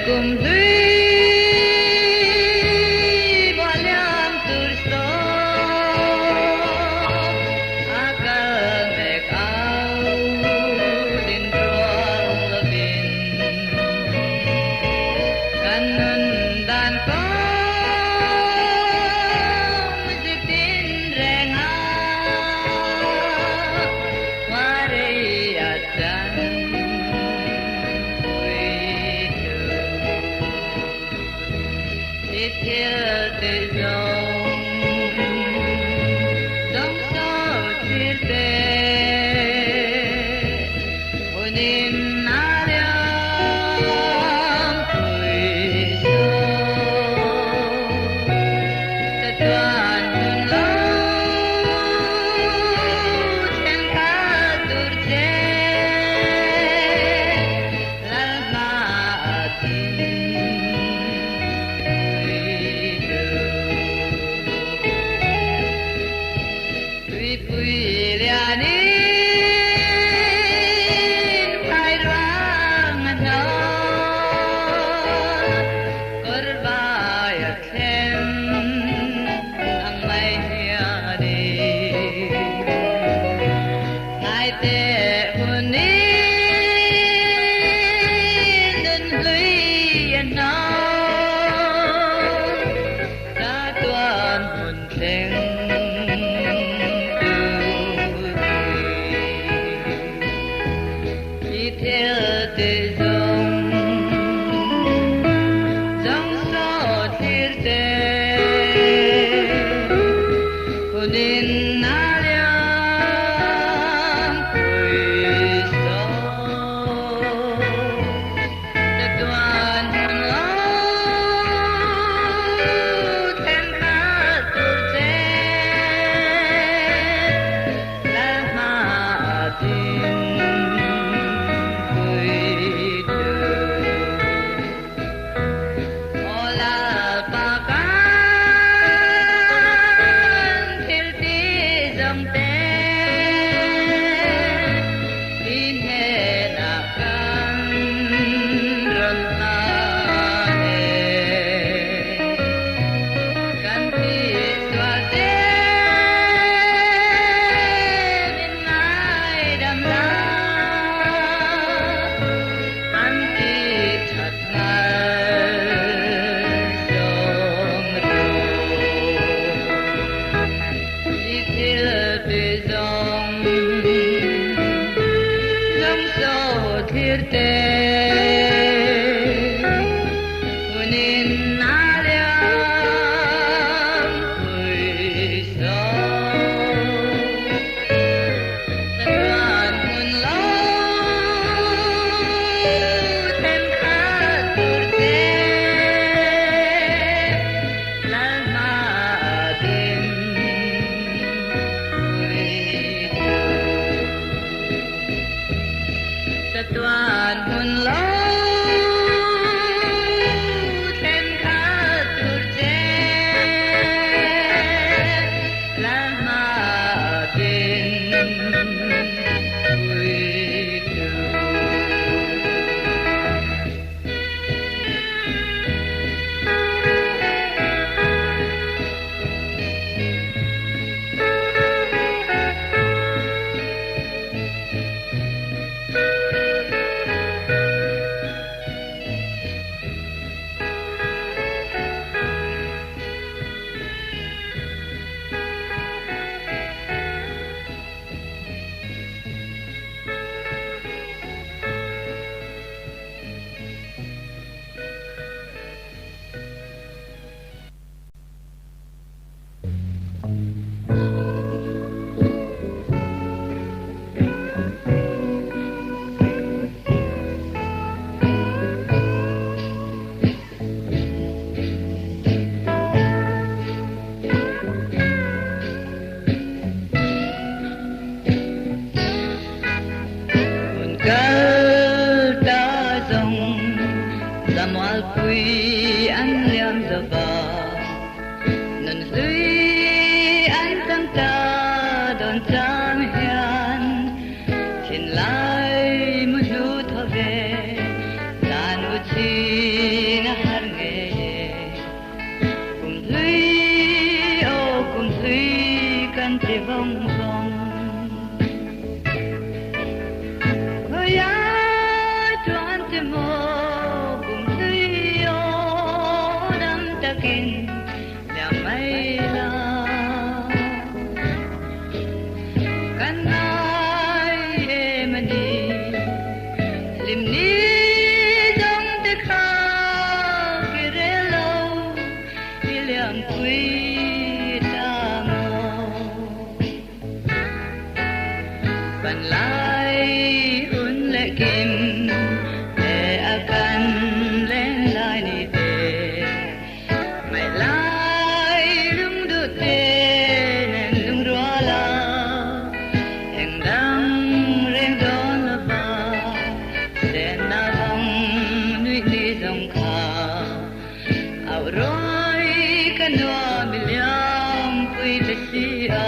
cùng lũy bỏ lem từ sâu akan ek au din ruang lebin kanan dan kau mejitin renga warai adan Thiêu từ dòng dòng sâu thiệt tệ ôi nín na liam tuổi sâu ta tuan hôn lâu trên cả tur che lal ma tin quy anh liam giờ vào nần dưới anh tăng ta đón trang hiền xin lại muốn du thọ về là nụ chi lim ni dong te kha ki re lo liam quy ta mo ban lai hun le kim e akan len lai ni te mai lai lung du te nen lung ro la en dang reng don la ba sen na bang nui ni dong kha au roi kan wa mi liam pui te si a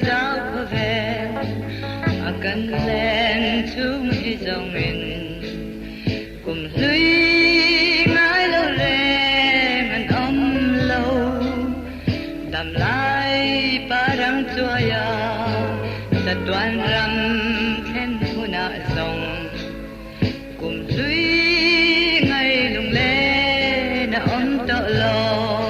Giao có về cần lên chung đi dòng mình cùng lưới ngái lâu lên ngàn ôm lâu làm lại ba răng chua ya ta toàn răng khen thu nạ dòng cùng lưới ngay lùng lên na ôm tợ lòng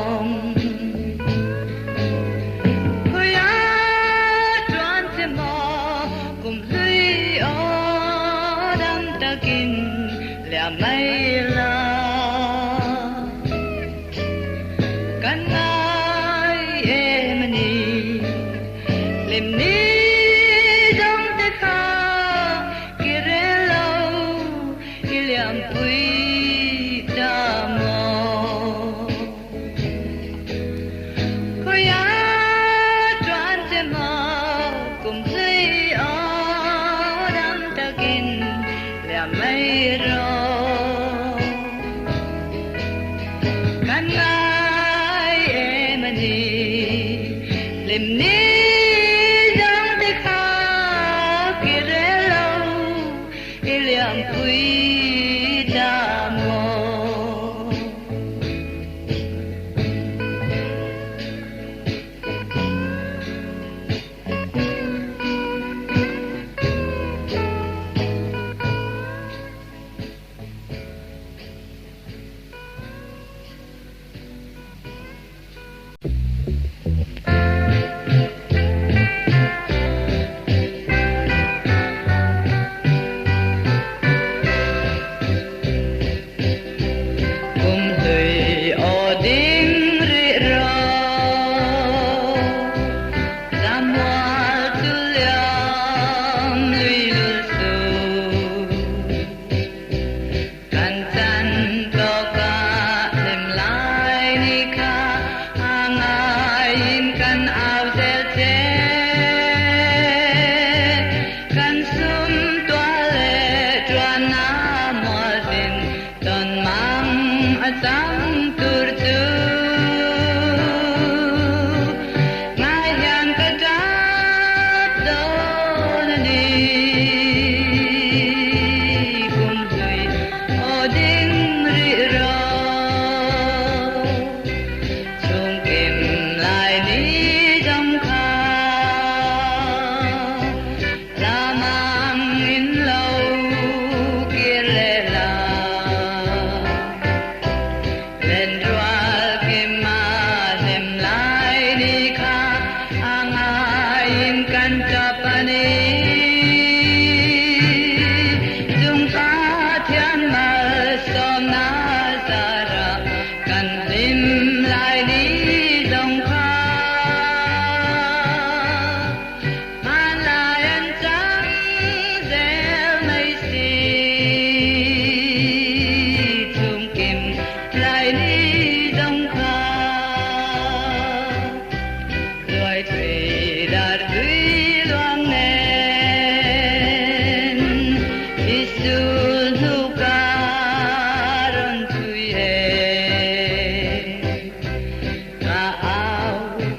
mai la kan ai em ni lim ni dong te kha ki re lo ki liam pui ta mo ko ya tran te mo kum sei o dam ta kin liam mai ro lim ni dong te kha ki re lo liam pui ta mo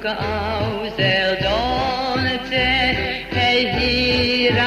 ka au zel don te hey hi ra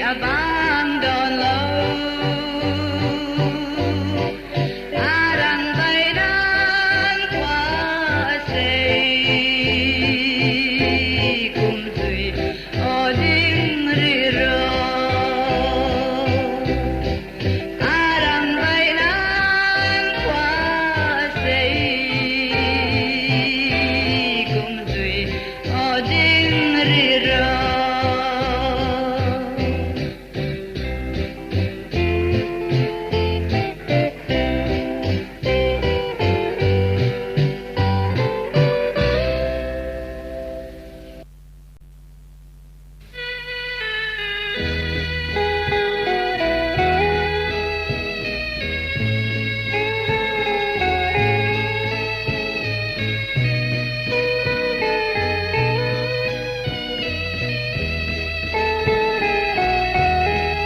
abang don lo arang bay dan qua say cùng tùy o ding ri ro arang bay dan qua say cùng tùy o ding ri ro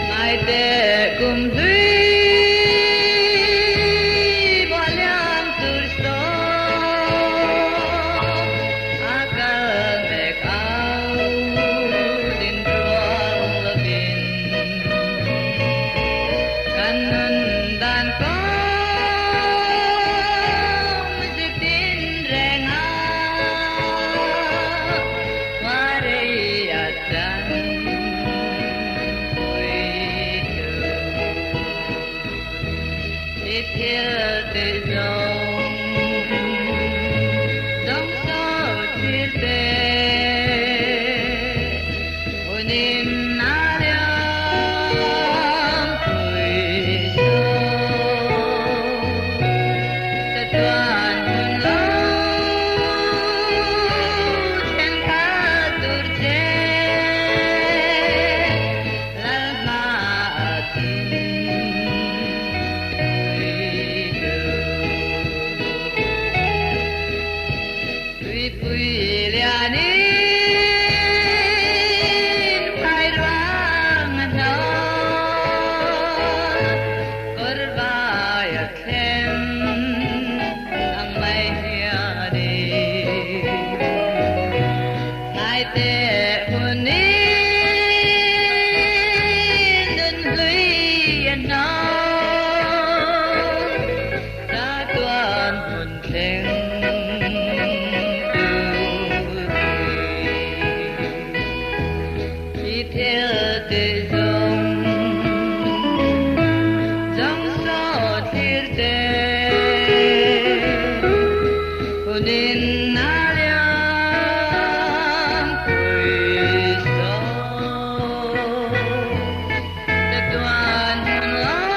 mai te cùng thủy bỏ liang tur so aka mek au din truang labin kanan dan ko zitin renga mare atan thiệt để dòng sâu thiệt để ôi niềm na liang tuổi sâu ta toàn hồn lâu trên khá tur che lal ma tin Pui lianin phai ruang no korba khem ang mai hia đi hai te hunin dun lui no ta tuan hun theng theo te dòng gió thiệt te hunin na liang tuổi sâu ta toàn hồn lâu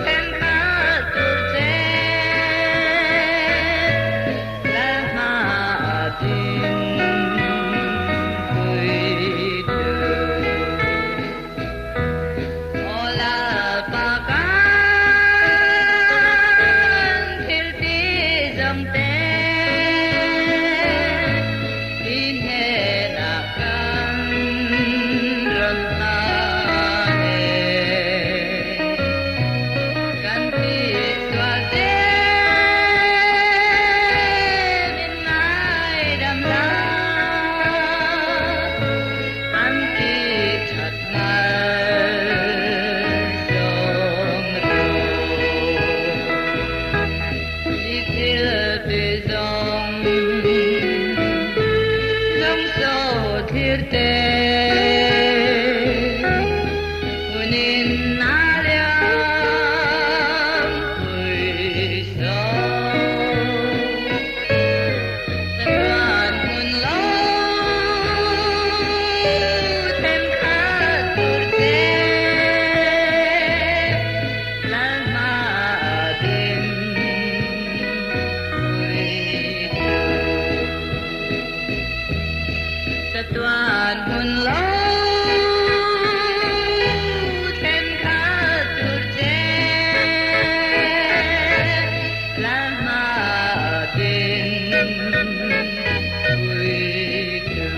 thêm khá tur che la ma tin thiệt te hunin na liang tuổi sâu ta đoàn hồn lâu thêm khá tur che la ma tin ta toàn hồn lâu thêm khá tur che la ma tin vui thương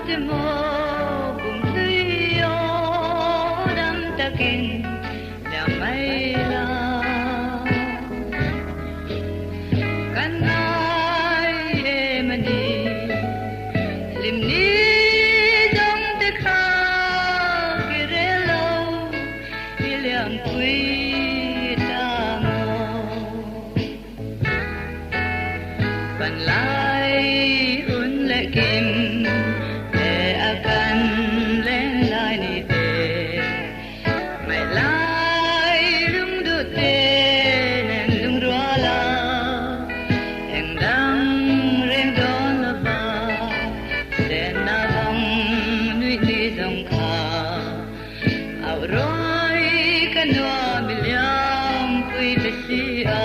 te mo kum tuyo dam takin ya mai la kanai e mani lim ni dong te kha kirelo iliam kui ta mo ban lai hun le kim e akan len lai ni te mai lai lung du te nen lung rua la eng dang reng don la ba den na bang nui ni dong kha au roi kanwa miliam pui be si a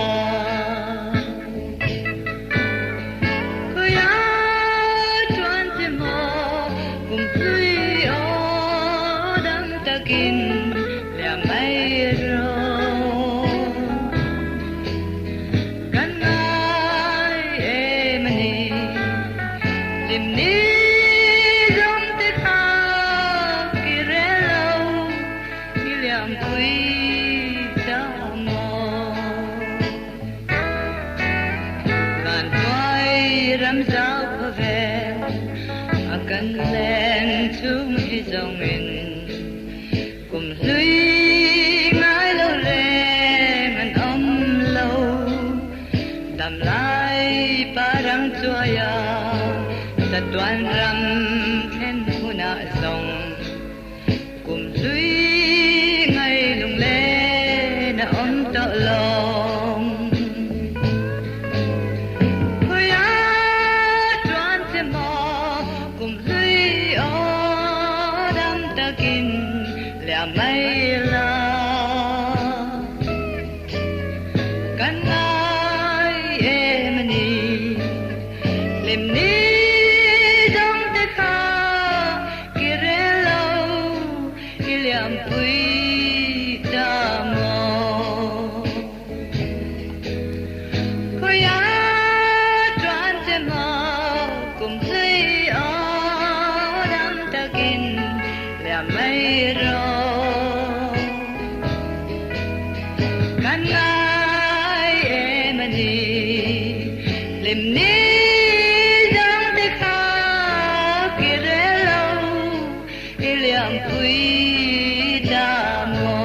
takin la mai ro kanai e mani lim ni dong te kha kirelo miliam pui ta mo kan toy ram zau ve akan len chung hi zong in cùng lưới ngái lâu lên anh ôm lâu đầm lai ba răng chua ya giật đoan răng khen thu nạ dòng cùng lưới ngái lùng lên đã ôm tợ lòng hơi á đoan thêm mò cùng lưới ó đam ta kinh la mai la kanai e mani lim ni dong te kha kirelo iliam pui ta mo koya tran te ma kum sei a dam takin la mai ro kanai e mani lim ni dong te kha kirelo iliam pui ta mo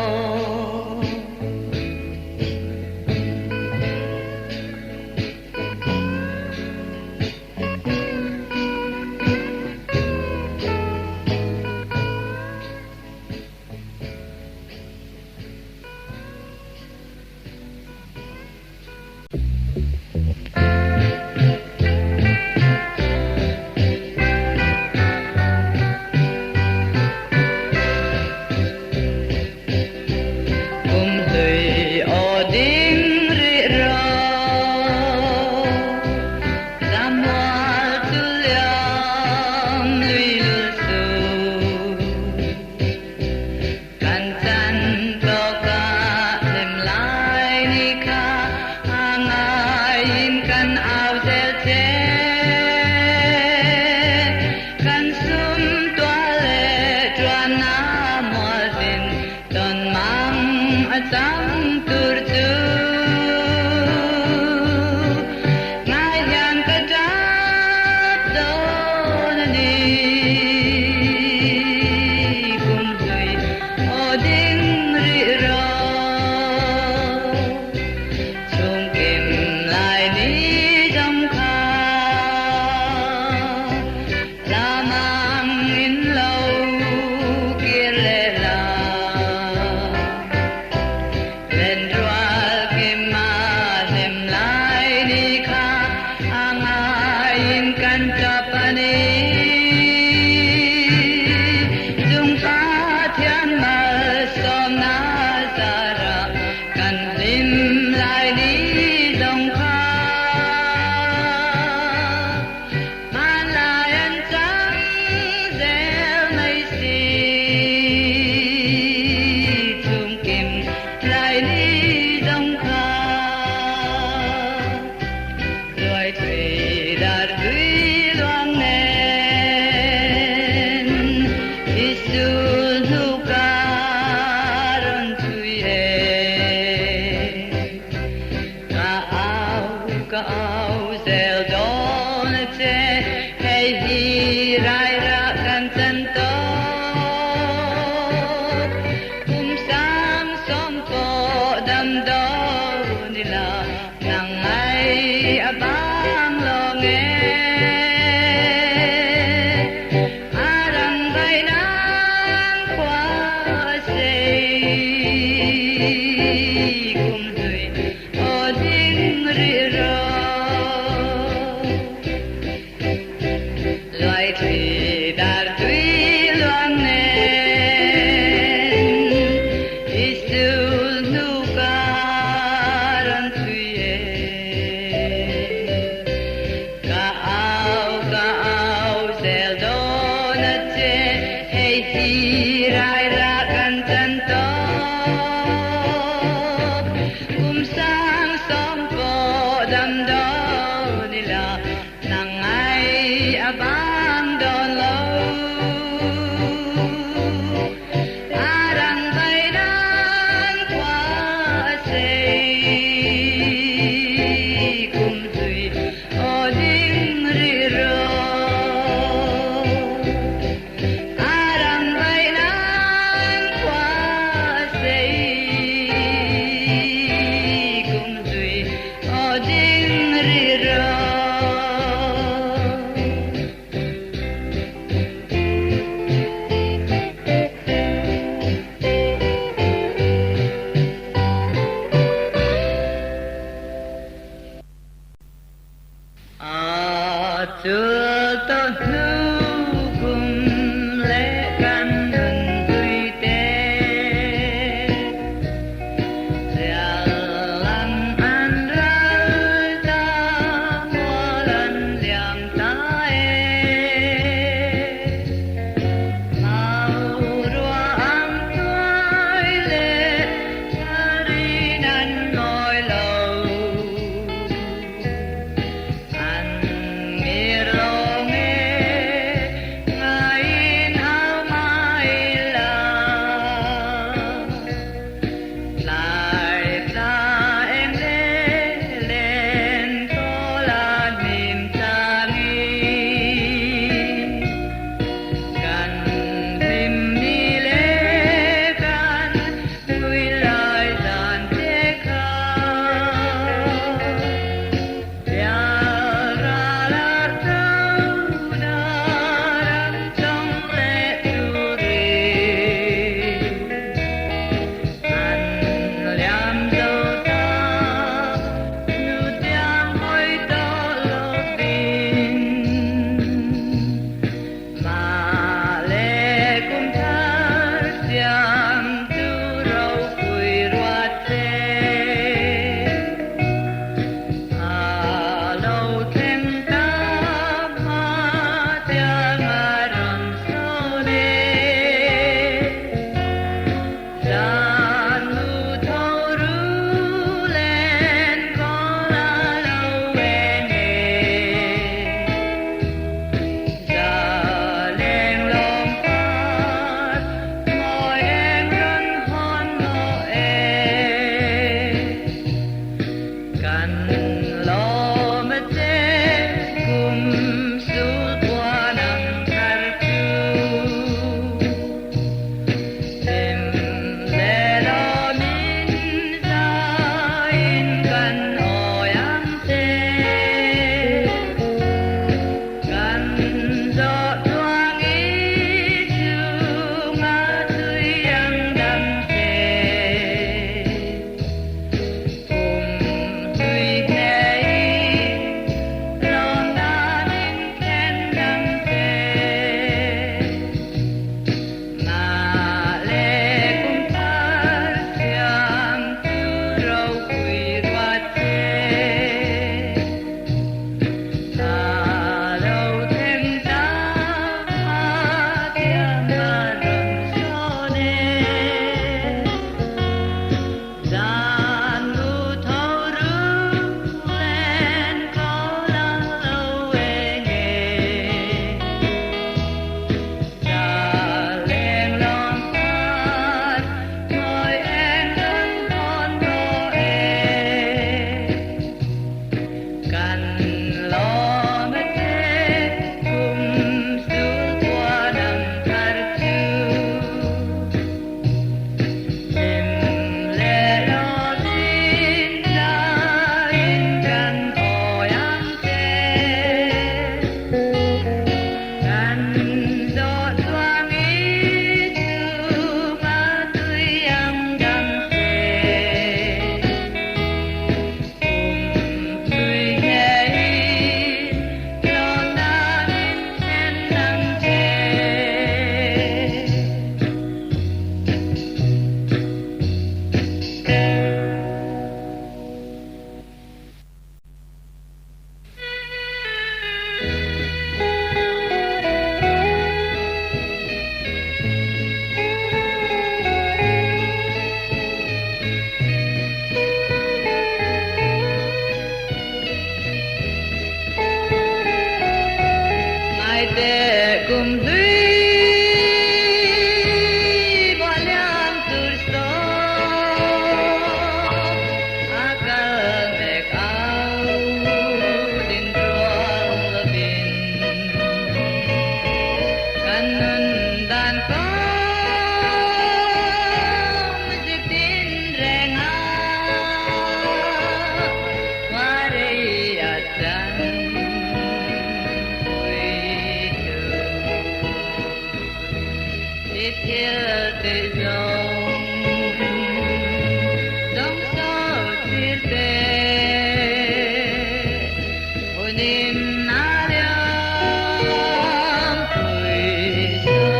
na che hey hi rai ra kan chan to kum sang som po dam do nila nangai abang don lo arang bay dan qua se kum tui o ding ri ro arang bay dan cùng lũy bỏ liang tur so akal mek au din ruang labin kanan dan ko majitin renga mare atan it here te dòng dòng sao chia te onin na liang tuổi sâu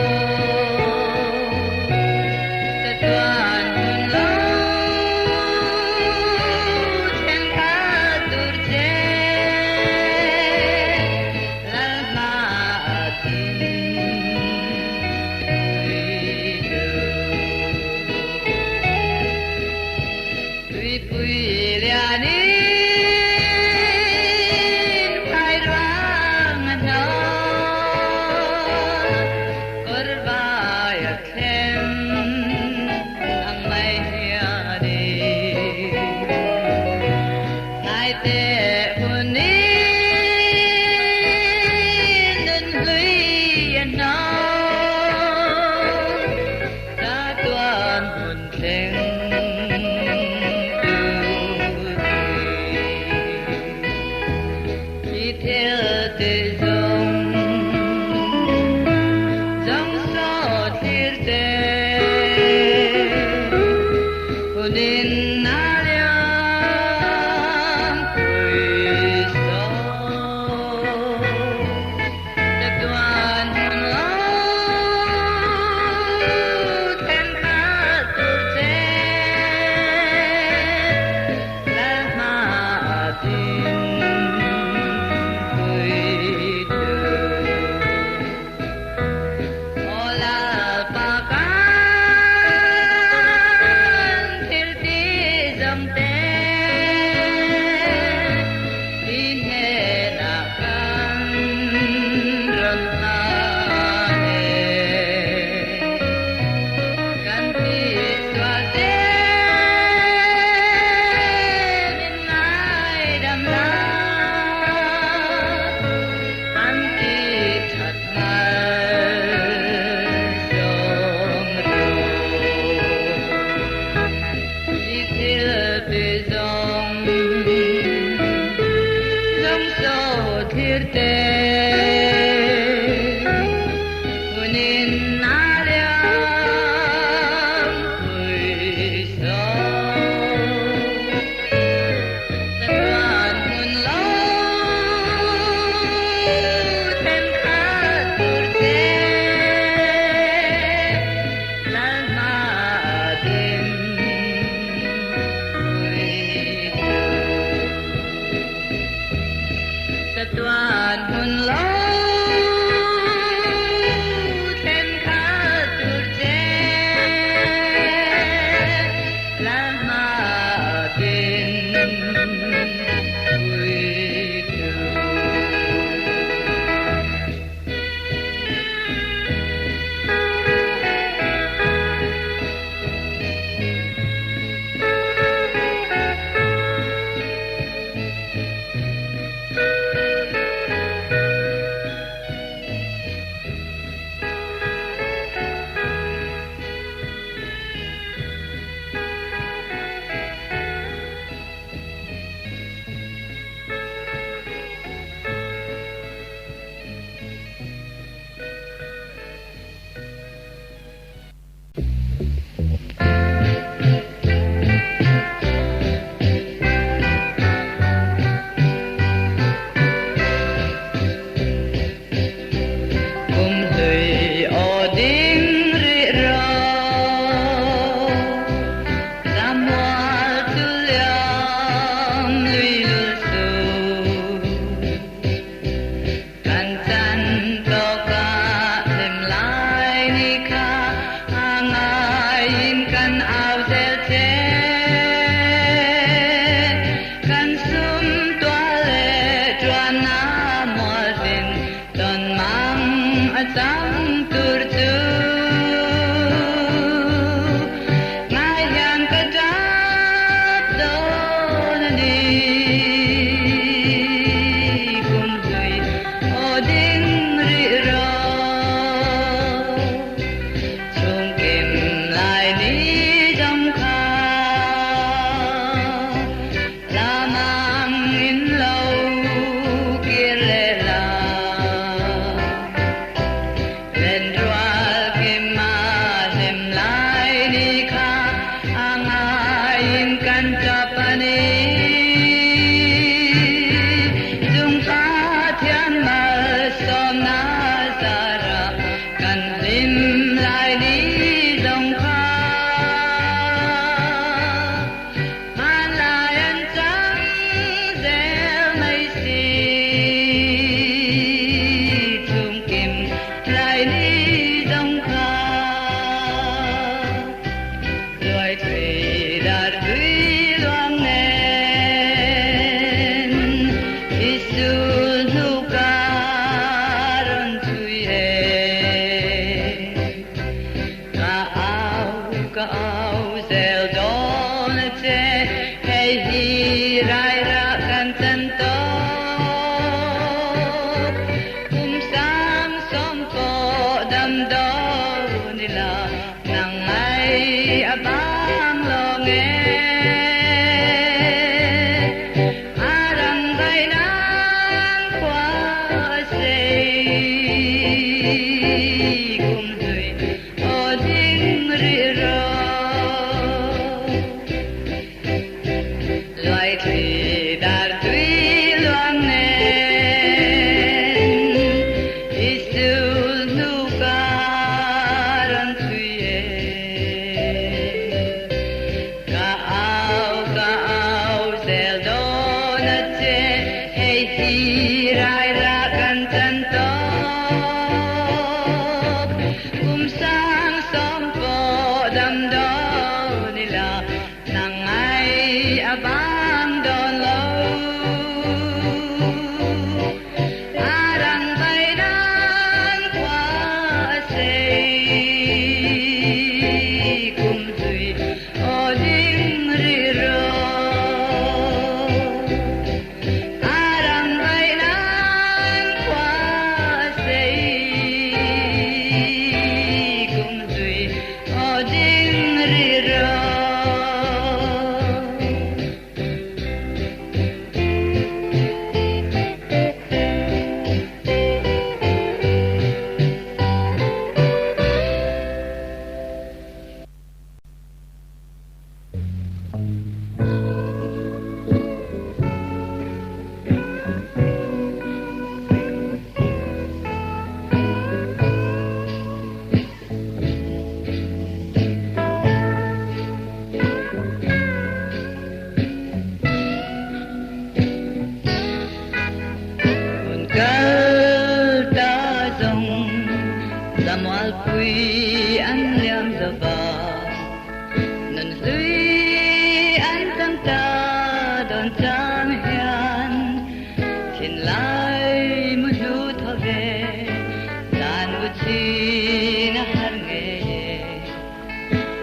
ta toàn hồn lâu trên khá tur che la ma tin sang tur chu ngai hian ka dat do na ni kum zui o ding ri ro chung kim lai ni dong kha la mang in lâu kia lệ la lên đoal kim ma hem lai ni kha ang ayin kan chapani dung kha thian mal som na zara kan lim lai ni dong kha man lai an chang zel mai si chung kim lai ni dong kha loài thủy đạt quý loang nen isul nu ca ron thui he ka au zel don che hey hi rai ra kan tan to sam som po dam do ni la nang ai abang lo nge arang bai nang kwa se kum dui o ding ri ro loài thủy đạt quý loang nen isul nu ca ron thui e ka au zel don a che hey hi rai ra kan tan to sang som po dam do ni la nang ai abang don lo arang bai dan kwa se kum tui o ding ri ro arang bai dan kwa se kum tui o ding ri ro Kal ta dong zamal pui an liam zava nan lui an tang ta don chang hian thin lai mu du tho ve dan u chi na har nge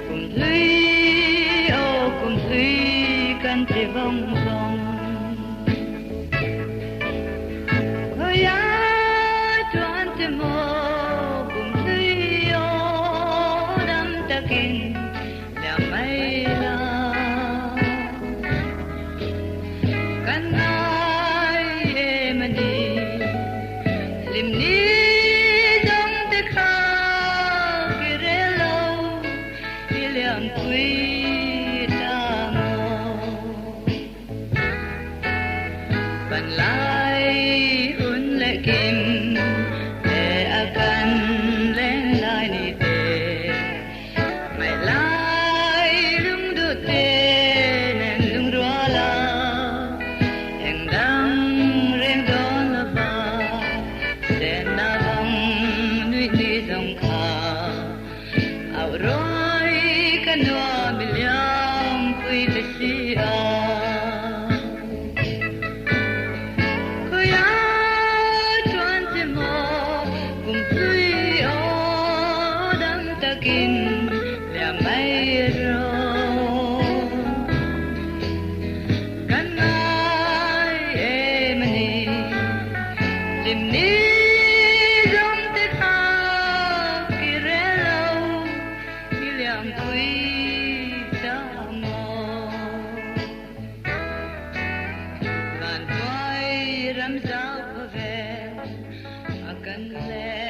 kum lui kan te vong vong ya chuan te mo kum thui o dam takin ya mai la kan ai mani lim ni dong te kha kirelo iliam thui ta mo ban lai hun lệ kim để akan lên lai ni te mai lai lung du te nen lung rua la heng dang reng don la ba sen na bang nui ni dong kha au roi kanwa biliam pui te si a Kuya chuan te mo kum thui tìm ní dòng tết áo kỳ rẽ lâu đi làm quý cha mò van toy ram sao về akan le